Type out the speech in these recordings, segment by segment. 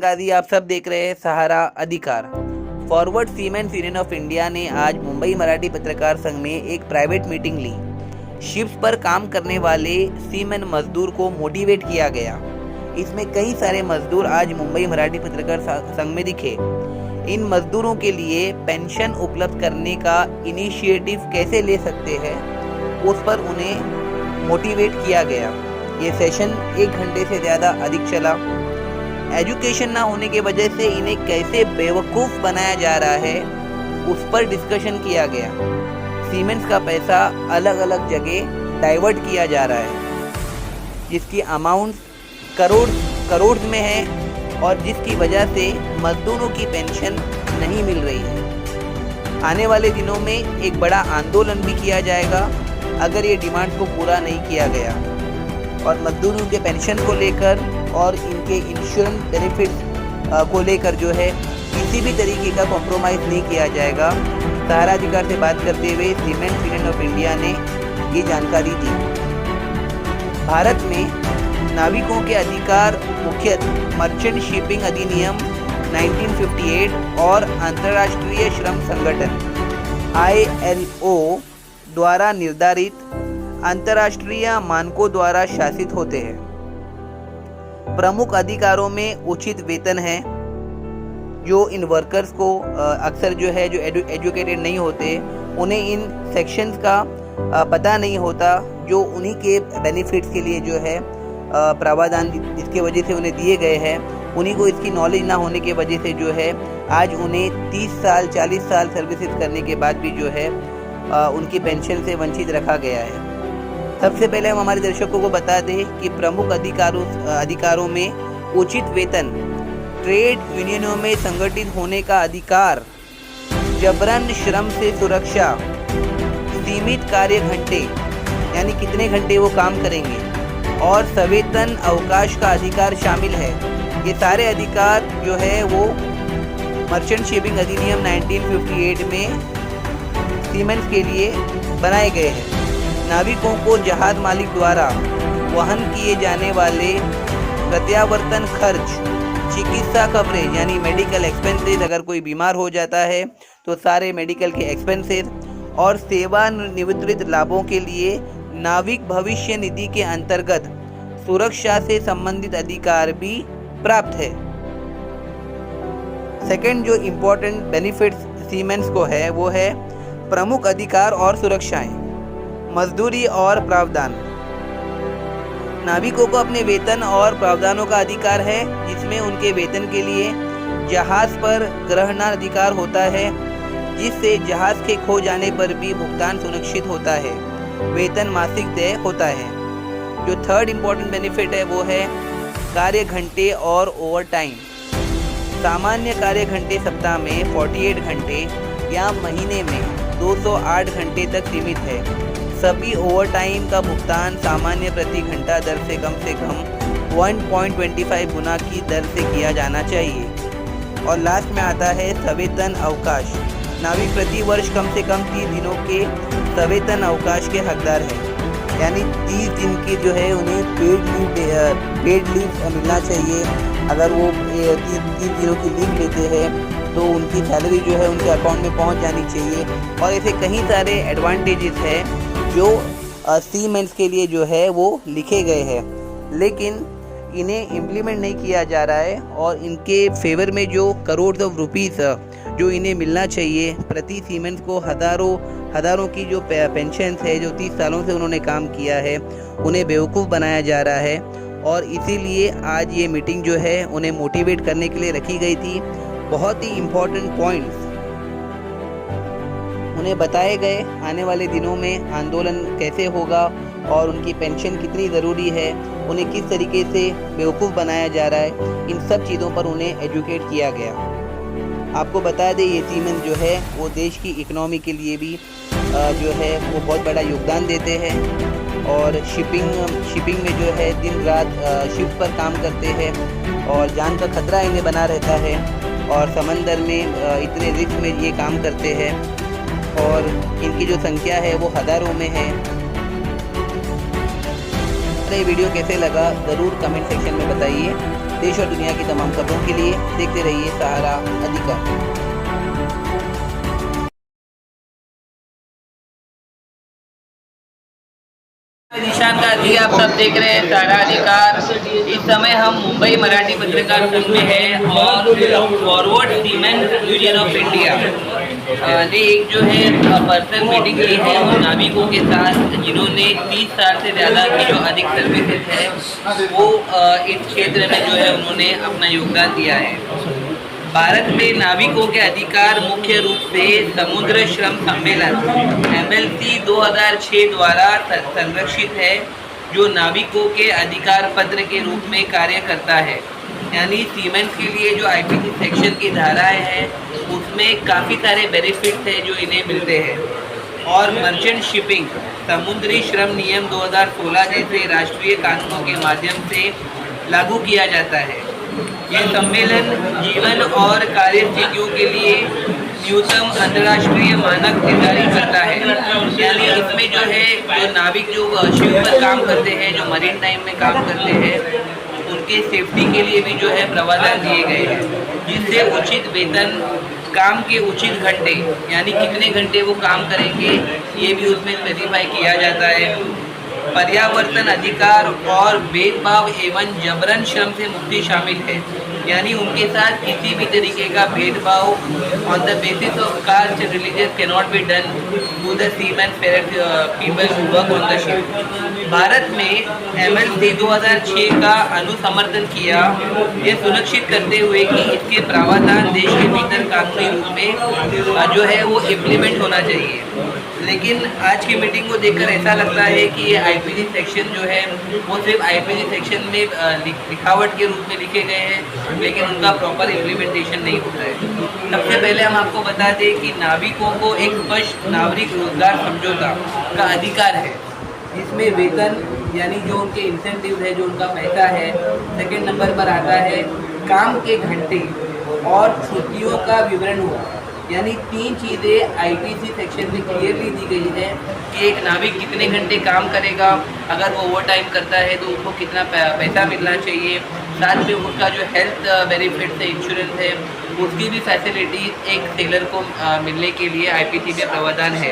गाजी, आप सब देख रहे हैं सहारा अधिकार। Forward cements union of India ने आज मुंबई मराठी पत्रकार संघ में एक प्राइवेट मीटिंग ली। शिप्स पर काम करने वाले सीमेंट मजदूर को मोटिवेट किया गया। इसमें कई सारे मजदूर आज मुंबई मराठी पत्रकार संघ में दिखे। इन मजदूरों के लिए पेंशन उपलब्ध करने का इनिशिएटिव कैसे ले सकते हैं, उस पर उन्हें मोटिवेट किया गया। ये सेशन 1 घंटे से ज़्यादा अधिक चला। एजुकेशन ना होने की वजह से इन्हें कैसे बेवकूफ़ बनाया जा रहा है, उस पर डिस्कशन किया गया। सीमेंट्स का पैसा अलग अलग जगह डाइवर्ट किया जा रहा है, जिसकी अमाउंट करोड़ में है और जिसकी वजह से मजदूरों की पेंशन नहीं मिल रही है। आने वाले दिनों में एक बड़ा आंदोलन भी किया जाएगा अगर ये डिमांड को पूरा नहीं किया गया। और मजदूरों के पेंशन को लेकर और इनके इंश्योरेंस बेनिफिट्स को लेकर जो है किसी भी तरीके का कॉम्प्रोमाइज़ नहीं किया जाएगा। सहारा अधिकार से बात करते हुए सीमेंट यूनियन ऑफ इंडिया ने ये जानकारी दी। भारत में नाविकों के अधिकार मुख्यतः मर्चेंट शिपिंग अधिनियम 1958 और अंतर्राष्ट्रीय श्रम संगठन ILO द्वारा निर्धारित अंतर्राष्ट्रीय मानकों द्वारा शासित होते हैं। प्रमुख अधिकारों में उचित वेतन है। जो इन वर्कर्स को अक्सर जो है जो एजुकेटेड नहीं होते, उन्हें इन सेक्शंस का पता नहीं होता, जो उन्हीं के बेनिफिट्स के लिए जो है प्रावधान इसके वजह से उन्हें दिए गए हैं, उन्हीं को इसकी नॉलेज ना होने की वजह से जो है आज उन्हें 30 साल 40 साल सर्विसेज करने के बाद भी जो है उनकी पेंशन से वंचित रखा गया है। सबसे पहले हम हमारे दर्शकों को बता दें कि प्रमुख अधिकारों में उचित वेतन, ट्रेड यूनियनों में संगठित होने का अधिकार, जबरन श्रम से सुरक्षा, सीमित कार्य घंटे यानी कितने घंटे वो काम करेंगे, और सवेतन अवकाश का अधिकार शामिल है। ये सारे अधिकार जो है वो मर्चेंट शिपिंग अधिनियम 1958 में सीमेंट्स के लिए बनाए गए हैं। नाविकों को जहाज मालिक द्वारा वहन किए जाने वाले प्रत्यावर्तन खर्च, चिकित्सा कवरेज यानी मेडिकल एक्सपेंसेस, अगर कोई बीमार हो जाता है तो सारे मेडिकल के एक्सपेंसेस, और सेवानिवृत्त लाभों के लिए नाविक भविष्य निधि के अंतर्गत सुरक्षा से संबंधित अधिकार भी प्राप्त है। सेकंड जो इम्पोर्टेंट बेनिफिट्स सीमेंट्स को है वो है प्रमुख अधिकार और सुरक्षाएं, मजदूरी और प्रावधान। नाविकों को अपने वेतन और प्रावधानों का अधिकार है, जिसमें उनके वेतन के लिए जहाज पर ग्रहणाधिकार होता है, जिससे जहाज के खो जाने पर भी भुगतान सुनिश्चित होता है। वेतन मासिक देय होता है। जो थर्ड इम्पोर्टेंट बेनिफिट है वो है कार्य घंटे और ओवर टाइम। सामान्य कार्य घंटे सप्ताह में 48 घंटे या महीने में 208 घंटे तक सीमित है। सभी ओवर टाइम का भुगतान सामान्य प्रति घंटा दर से कम 1.25 गुना की दर से किया जाना चाहिए। और लास्ट में आता है सवेतन अवकाश। नाविक प्रति वर्ष कम से कम 30 दिनों के सवेतन अवकाश के हकदार हैं, यानी 30 दिन की जो है उन्हें पेड लीव मिलना चाहिए। अगर वो 30 दिनों की लीव लेते हैं तो उनकी सैलरी जो है उनके अकाउंट में पहुंच जानी चाहिए। और ऐसे कई सारे एडवांटेजेस हैं जो सीमेंट्स के लिए जो है वो लिखे गए हैं, लेकिन इन्हें इम्प्लीमेंट नहीं किया जा रहा है। और इनके फेवर में जो करोड़ ऑफ रुपीस जो इन्हें मिलना चाहिए, प्रति सीमेंट्स को हज़ारों की जो पेंशन है, जो 30 सालों से उन्होंने काम किया है, उन्हें बेवकूफ़ बनाया जा रहा है। और इसीलिए आज ये मीटिंग जो है उन्हें मोटिवेट करने के लिए रखी गई थी। बहुत ही इम्पोर्टेंट पॉइंट्स उन्हें बताए गए। आने वाले दिनों में आंदोलन कैसे होगा और उनकी पेंशन कितनी ज़रूरी है, उन्हें किस तरीके से बेवकूफ़ बनाया जा रहा है, इन सब चीज़ों पर उन्हें एजुकेट किया गया। आपको बता दें ये सीमेंट जो है वो देश की इकोनॉमी के लिए भी जो है वो बहुत बड़ा योगदान देते हैं। और शिपिंग में जो है दिन रात शिप पर काम करते हैं और जान का खतरा इन्हें बना रहता है। और समंदर में इतने रिस्क में ये काम करते हैं और इनकी जो संख्या है वो हज़ारों में है। ये वीडियो कैसे लगा ज़रूर कमेंट सेक्शन में बताइए। देश और दुनिया की तमाम खबरों के लिए देखते रहिए सहारा अधिकार। निशान का जी आप सब देख रहे हैं सहारा अधिकार। इस समय हम मुंबई मराठी पत्रकार संघ में हैं और forward seamen union of India ने एक जो है पर्सनल मीटिंग ली है उन नाविकों के साथ जिन्होंने 30 साल से ज़्यादा की जो अधिक सर्विसेज है वो इस क्षेत्र में जो है उन्होंने अपना योगदान दिया है। भारत में नाविकों के अधिकार मुख्य रूप से समुद्र श्रम सम्मेलन MLC 2006 द्वारा संरक्षित है, जो नाविकों के अधिकार पत्र के रूप में कार्य करता है। यानी सीमेंट के लिए जो IPC सेक्शन की धाराएं हैं उसमें काफ़ी सारे बेनिफिट्स हैं जो इन्हें मिलते हैं। और मर्चेंट शिपिंग समुद्री श्रम नियम 2016 जैसे राष्ट्रीय कानूनों के माध्यम से लागू किया जाता है। यह सम्मेलन जीवन और कार्यस्थितियों के लिए न्यूनतम अंतर्राष्ट्रीय मानक निर्धारित करता है। यानी इसमें जो है जो नाविक जो शिप पर काम करते हैं, जो मरीन टाइम में काम करते हैं, उनके सेफ्टी के लिए भी जो है प्रावधान दिए गए हैं, जिससे उचित वेतन, काम के उचित घंटे यानी कितने घंटे वो काम करेंगे ये भी उसमें स्पेसिफाई किया जाता है। पर्यावरण अधिकार और भेदभाव एवं जबरन श्रम से मुक्ति शामिल है। यानी उनके साथ किसी भी तरीके का भेदभाव on the basis of caste religious can not be done to the seaman people who work on the ship. Bharat में MLC 2006 का अनुसमर्थन किया, यह सुनिश्चित करते हुए कि इसके प्रावधान देश के भीतर कानूनी रूप में जो है वो इम्प्लीमेंट होना चाहिए। लेकिन आज की मीटिंग को देखकर ऐसा लगता है कि ये IPC सेक्शन जो है वो सिर्फ IPC सेक्शन में लिखावट के रूप में लिखे गए हैं, लेकिन उनका प्रॉपर इम्प्लीमेंटेशन नहीं होता है। सबसे पहले हम आपको बता दें कि नाविकों को एक स्पष्ट नागरिक रोजगार समझौता का अधिकार है, जिसमें वेतन यानी जो उनके इंसेंटिव है, जो उनका पैसा है। सेकेंड नंबर पर आता है काम के घंटे और छुट्टियों का विवरण हो। यानी 3 चीज़ें IPC सेक्शन में क्लियरली दी गई है कि एक नाविक कितने घंटे काम करेगा, अगर वो ओवर टाइम करता है तो उसको कितना पैसा मिलना चाहिए, साथ में उसका जो हेल्थ बेनिफिट है, इंश्योरेंस है, उसकी भी फैसिलिटी एक सेलर को मिलने के लिए IPC में प्रावधान है,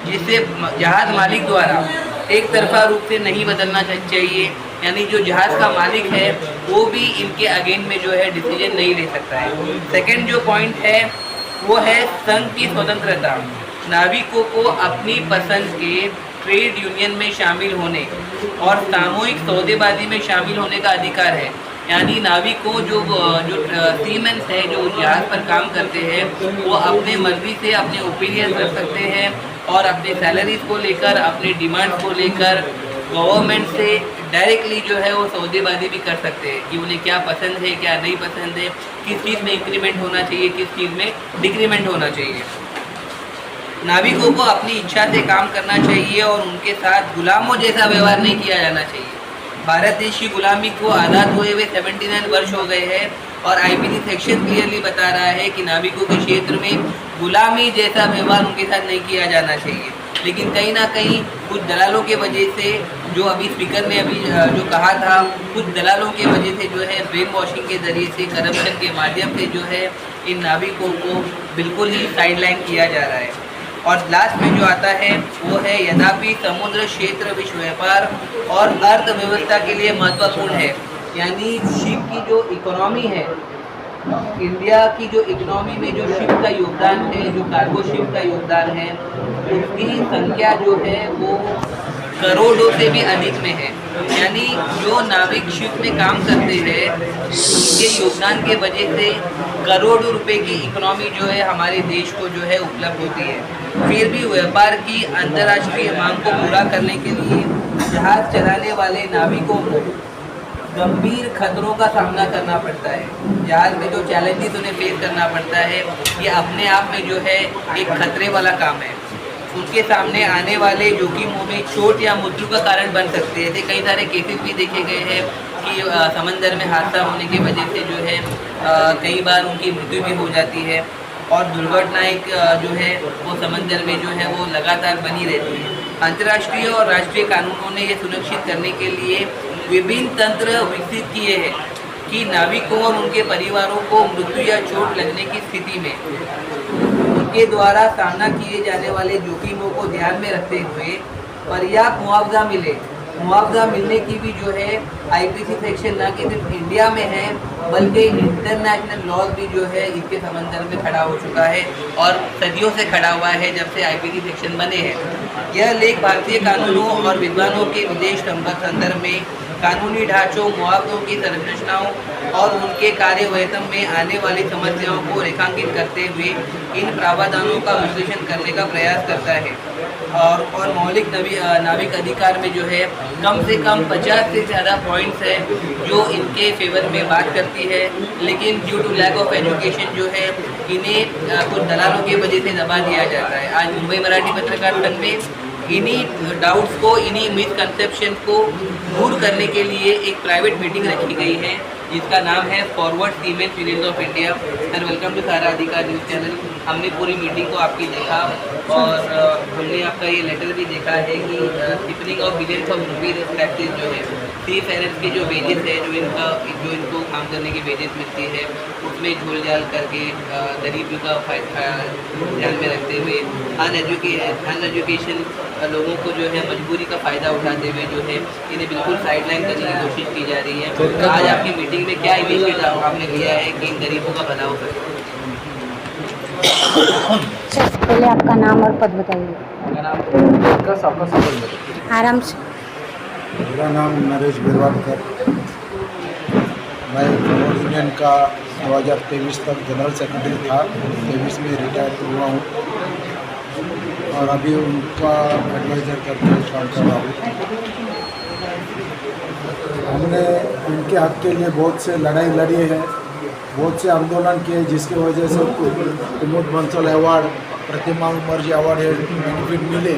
जिससे जहाज़ मालिक द्वारा एक तरफा रूप से नहीं बदलना चाहिए। यानी जो जहाज़ का मालिक है वो भी इनके अगेंस्ट में जो है डिसीजन नहीं ले सकता है। सेकेंड जो पॉइंट है वो है संघ की स्वतंत्रता। नाविकों को अपनी पसंद के ट्रेड यूनियन में शामिल होने और सामूहिक सौदेबाजी में शामिल होने का अधिकार है। यानी नाविकों जो सीमेंस है, जो जहाज़ पर काम करते हैं, वो अपने मर्जी से अपने ओपिनियन रख सकते हैं और अपने सैलरीज को लेकर, अपने डिमांड्स को लेकर गवर्नमेंट से डायरेक्टली जो है वो सौदेबाजी भी कर सकते हैं कि उन्हें क्या पसंद है, क्या नहीं पसंद है, किस चीज़ में इंक्रीमेंट होना चाहिए, किस चीज़ में डिक्रीमेंट होना चाहिए। नाविकों को अपनी इच्छा से काम करना चाहिए और उनके साथ गुलामों जैसा व्यवहार नहीं किया जाना चाहिए। भारत देश की गुलामी को आज़ाद हुए हुए 79 वर्ष हो गए हैं और IPC सेक्शन क्लियरली बता रहा है कि नाविकों के क्षेत्र में गुलामी जैसा व्यवहार उनके साथ नहीं किया जाना चाहिए। लेकिन कहीं ना कहीं कुछ दलालों के वजह से, जो अभी स्पीकर ने अभी जो कहा था, कुछ दलालों के वजह से जो है ब्रेन वॉशिंग के ज़रिए से, करप्शन के माध्यम से जो है इन नाविकों को बिल्कुल ही साइडलाइन किया जा रहा है। और लास्ट में जो आता है वो है यद्यपि समुद्र क्षेत्र विश्व व्यापार और अर्थव्यवस्था के लिए महत्वपूर्ण है। यानी शिप की जो इकोनॉमी है, इंडिया की जो इकोनॉमी में जो शिप का योगदान है, जो कार्गो शिप का योगदान है, उसकी संख्या जो है वो करोड़ों से भी अधिक में है। यानी जो नाविक शिप में काम करते हैं उनके योगदान के वजह से करोड़ों रुपए की इकोनॉमी जो है हमारे देश को जो है उपलब्ध होती है। फिर भी व्यापार की अंतर्राष्ट्रीय मांग को पूरा करने के लिए जहाज चलाने वाले नाविकों को गंभीर खतरों का सामना करना पड़ता है। जहाज में जो चैलेंजेस उन्हें फेस करना पड़ता है ये अपने आप में जो है एक खतरे वाला काम है। उनके सामने आने वाले जोखिमों में चोट या मृत्यु का कारण बन सकते हैं। ऐसे कई सारे केसेस भी देखे गए हैं कि समंदर में हादसा होने की वजह से जो है कई बार उनकी मृत्यु भी हो जाती है और दुर्घटनाएं जो है वो समंदर में जो है वो लगातार बनी रहती है। अंतर्राष्ट्रीय और राष्ट्रीय कानूनों ने ये सुनिश्चित करने के लिए विभिन्न तंत्र विकसित किए हैं कि नाविकों और उनके परिवारों को मृत्यु या चोट लगने की स्थिति में उनके द्वारा सामना किए जाने वाले जोखिमों को ध्यान में रखते हुए पर्याप्त मुआवजा मिले। मुआवजा मिलने की भी जो है आईपीसी सेक्शन न कि सिर्फ इंडिया में है बल्कि इंटरनेशनल लॉज भी जो है इसके समंदर में खड़ा हो चुका है और सदियों से खड़ा हुआ है जब से आईपीसी सेक्शन बने हैं। यह लेख भारतीय कानूनों और विद्वानों के विदेश संदर्भ में कानूनी ढांचों, मुआवजों की संरचनाओं और उनके कार्यवैतम में आने वाली समस्याओं को रेखांकित करते हुए इन प्रावधानों का विश्लेषण करने का प्रयास करता है। और मौलिक नाविक अधिकार में जो है कम से कम 50 से ज़्यादा पॉइंट्स हैं जो इनके फेवर में बात करती है, लेकिन due to lack of education जो है इन्हें कुछ दलालों की वजह से दबा दिया जाता है। आज मुंबई मराठी पत्रकार संघ में इन्हीं डाउट्स को, इन्हीं मिसकंसेप्शन को दूर करने के लिए एक प्राइवेट मीटिंग रखी गई है जिसका नाम है forward seamen's union of India. Sir, welcome to Sahara अधिकार न्यूज़ चैनल। हमने पूरी मीटिंग को आपकी देखा और हमने आपका ये लेटर भी देखा है कि stiffening of billions of rupees taxes जो है सी फेरेंस के जो वेजेस है जो इनको काम करने की वेजेस मिलती है उसमें झोल झाल करके गरीबी का ध्यान में रखते हुए अनएजुकेशन लोगों को जो है मजबूरी का फ़ायदा उठाते हुए जो है इन्हें बिल्कुल साइडलाइन करने की कोशिश की जा रही है। तो आज आपकी मीटिंग में क्या इनिशिएटिव आपने लिया है कि इन गरीबों का भला हो सके? पहले आपका नाम और पद बताइए। आराम से। मेरा नाम नरेश बिरवाडकर। मैं फॉरवर्ड यूनियन का 2023 तक जनरल सेक्रेटरी था, 23 में रिटायर हुआ हूँ और अभी उनका एडवाइज़र करके काम कर रहा हूँ। हमने उनके हक के लिए बहुत से लड़ाई लड़ी है, बहुत से आंदोलन किए जिसकी वजह से कुमुद बंसल अवार्ड, प्रतिमा मुखर्जी अवार्ड बेनिफिट मिले।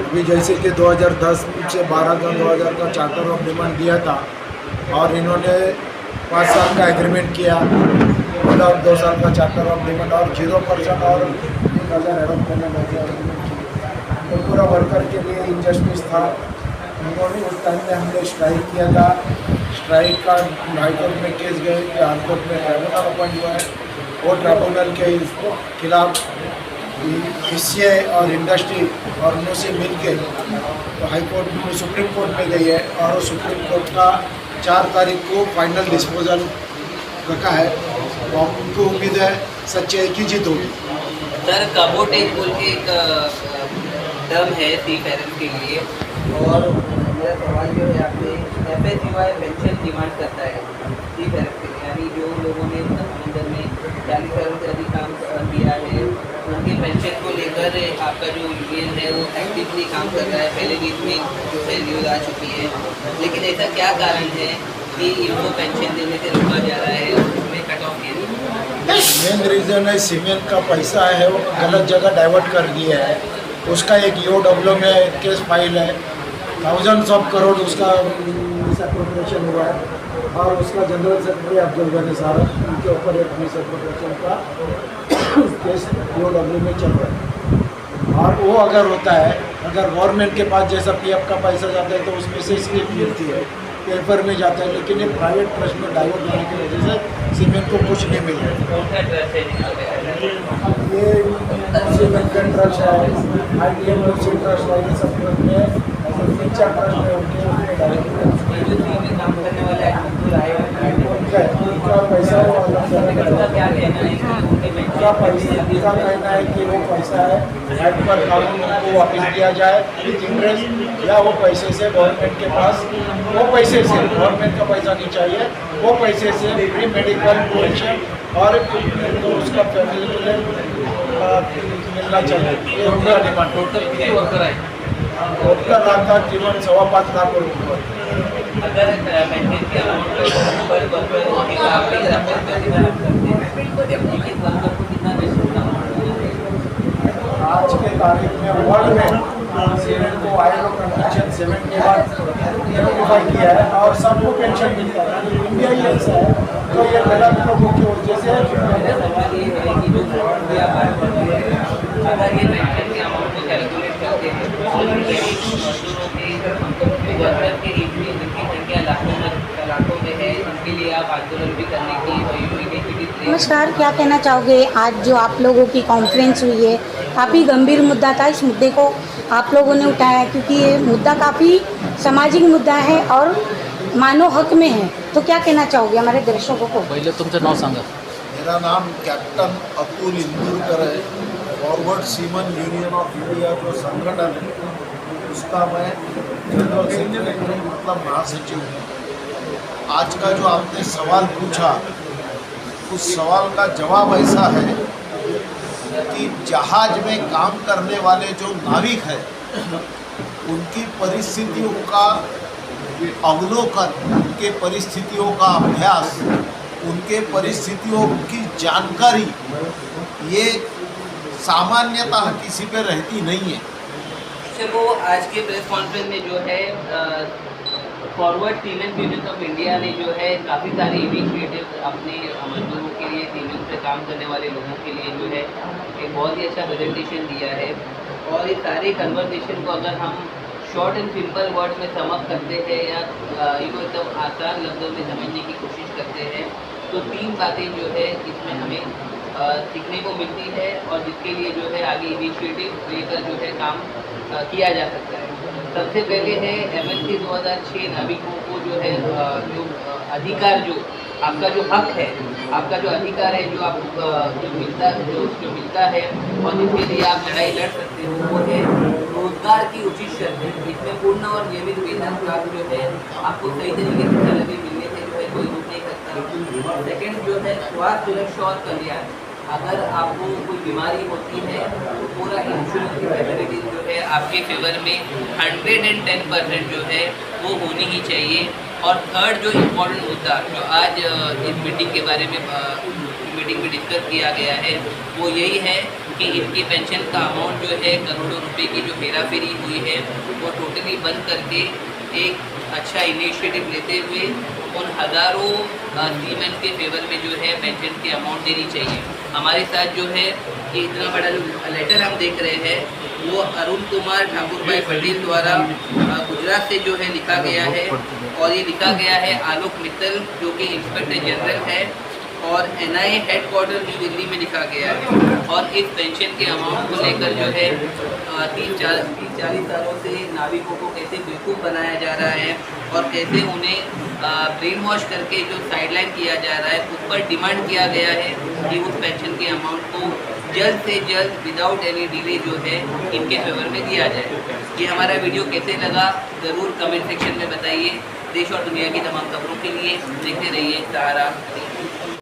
अभी जैसे कि 2010 से 12 का 2000 का चार्टर ऑफ डिमांड दिया था और इन्होंने 5 साल का एग्रीमेंट किया, मतलब 2 साल का चार्टर ऑफ डिमांड और 0% और 1000 एडम करने लगे। तो पूरा वर्कर के लिए इनजस्टिस था। उन्होंने उस टाइम में हमने स्ट्राइक किया था। स्ट्राइक का हाईकोर्ट में केस गए कि हाईकोर्ट में ट्राइब्यूनल अपॉइंट हुआ है, वो ट्राइब्यूनल के खिलाफ हिस्से और इंडस्ट्री और उनसे मिल के तो हाई कोर्ट में सुप्रीम कोर्ट में गई है और सुप्रीम कोर्ट का 4 तारीख को फाइनल डिस्पोजल रखा है। तो हमको उम्मीद है सच्चाई की जीत होगी। सर, काबोटेज बोल के एक टर्म है सी फेरेंस के लिए और मेरा सवाल जो है आपसे FSUI पेंशन डिमांड करता है सी फेरेंस के लिए, यानी जो लोगों ने समंदर में 40 सालों से अधिक काम किया है उनके पेंशन को लेकर आपका जो यूनियन है वो एक्टिवली काम कर रहा है। पहले भी इसमें जो है न्यूज़ आ चुकी है, लेकिन ऐसा क्या कारण है कि इनको पेंशन देने से रोका जा रहा है, उसमें कट ऑफ किया? मेन रीज़न है सीमेंट का पैसा है वो गलत जगह डाइवर्ट कर दिया है। उसका एक EOW में केस फाइल है, थाउजेंड्स ऑफ करोड़ उसका मिसअप्रोप्रिएशन हुआ है और उसका जनरल सेक्रेटरी अब्दुल गनी साहब उनके ऊपर एक मिसअप्रोप्रिएशन का केस EOW में चल रहा है। और वो अगर होता है, अगर गवर्नमेंट के पास जैसा PF का पैसा जाता है तो उसमें से स्लिप मिलती है, पेपर में जाता है, लेकिन ये प्राइवेट ट्रस्ट में डाइवर्ट होने की वजह से सीमेंट को कुछ नहीं मिल रहा है। ये सीमेंट का ट्रस्ट है, ITM ट्रस्ट है, ये सब ट्रस्ट में शिक्षा ट्रस्ट में काम करने वाले उनका पैसा वो अलग क्या कहना है उनका कहना है कि वो पैसा है एक्ट पर कानून को अपील किया जाए विथ इंटरेस्ट, या वो पैसे से गवर्नमेंट के पास, वो पैसे से गवर्नमेंट का पैसा नहीं चाहिए, वो पैसे से फ्री मेडिकल पेंशन और तो उसका फैमिली के लिए मिलना चाहिए। ये उनका डिमांड। टोटल कितने वर्कर है? टोटल लाख का कीमत 5.25 लाख रुपये। अगर पेंशन के अमाउंट पर वर्कर आप आज के तारीख में वर्ल्ड में सीमेंट को ILO कन्वेंशन 7 के बाद नोटिफाई किया है और सबको पेंशन मिलता है। इंडिया ही ऐसा है तो ये गलत लोगों की वजह से सवाल ये है कि जो अगर ये पेंशन के अमाउंट को कैलकुलेट करते हैं वर्कर के एज में जिनकी संख्या लाखों में है, इनके लिए आप नमस्कार, क्या कहना चाहोगे आज जो आप लोगों की कॉन्फ्रेंस हुई है, काफ़ी गंभीर मुद्दा था। इस मुद्दे को आप लोगों ने उठाया क्योंकि ये मुद्दा काफ़ी सामाजिक मुद्दा है और मानव हक में है, तो क्या कहना चाहोगे हमारे दर्शकों को? पहिले तुमचं नाव सांगा. मेरा नाम कैप्टन अतुल इंदुरकर है। Forward semen union of India जो संगठन है उसका मैं जनरल सेक्रेटरी मतलब महासचिव हूँ। आज का जो आपने सवाल पूछा उस सवाल का जवाब ऐसा है कि जहाज में काम करने वाले जो नाविक हैं उनकी परिस्थितियों का अवलोकन, उनके परिस्थितियों का अभ्यास, उनके परिस्थितियों की जानकारी ये सामान्यतः किसी पे रहती नहीं है। चलो आज के प्रेस कॉन्फ्रेंस में जो है forward seamen's union of India ने जो है काफ़ी सारे इनिशिएटिव अपने मजदूरों के लिए, सीमेंस पे काम करने वाले लोगों के लिए जो है एक बहुत ही अच्छा प्रेजेंटेशन दिया है। और ये सारे कन्वर्सेशन को अगर हम शॉर्ट एंड सिंपल वर्ड में समअप करते हैं या इनको एकदम आसान लफ्ज़ों में समझने की कोशिश करते हैं तो 3 बातें जो है इसमें हमें सीखने को मिलती है और जिसके लिए जो है आगे इनिशिएटिव लेकर जो है काम किया जा सकता है। सबसे पहले है MLC 2006 नाविकों को जो है जो अधिकार, जो आपका जो हक है, आपका जो अधिकार है, जो आपको जो मिलता है और जिसके लिए आप लड़ाई लड़ सकते हो वो है रोजगार की उचित शर्तें। इसमें पूर्ण और नियमित वेतन प्राप्त जो है आपको सही तरीके से सैलरी मिलने से जो है कोई रोक नहीं सकता। सेकेंड जो है स्वास्थ्य सुरक्षा और कल्याण। अगर आपको कोई बीमारी होती है तो पूरा इंश्योरेंस की फैसिलिटी जो है आपके फेवर में 110% जो है वो होनी ही चाहिए। और थर्ड जो इम्पोर्टेंट मुद्दा जो आज इस मीटिंग के बारे में मीटिंग में डिस्कस किया गया है वो यही है कि इनकी पेंशन का अमाउंट जो है करोड़ों रुपए की जो हेरा फेरी हुई है वो टोटली बंद करके एक अच्छा इनिशिएटिव लेते हुए उन हज़ारों सीमेन के फेवर में जो है पेंशन की अमाउंट देनी चाहिए। हमारे साथ जो है कि इतना बड़ा जो लेटर हम देख रहे हैं वो अरुण कुमार ठाकुर भाई पटेल द्वारा गुजरात से जो है लिखा गया है और ये लिखा गया है आलोक मित्तल जो कि इंस्पेक्टर जनरल है और NIA हेडक्वार्टर न्यू दिल्ली में लिखा गया है। और इस पेंशन के अमाउंट को लेकर जो है 30-40 सालों से नाविकों को कैसे बेवकूफ़ बनाया जा रहा है और कैसे उन्हें ब्रेन वॉश करके जो साइडलाइन किया जा रहा है उस पर डिमांड किया गया है कि उस पेंशन के अमाउंट को जल्द से जल्द विदाउट एनी डिले जो है इनके फेवर में दिया जाए। ये हमारा वीडियो कैसे लगा ज़रूर कमेंट सेक्शन में बताइए। देश और दुनिया की तमाम खबरों के लिए देखते रहिए सहारा।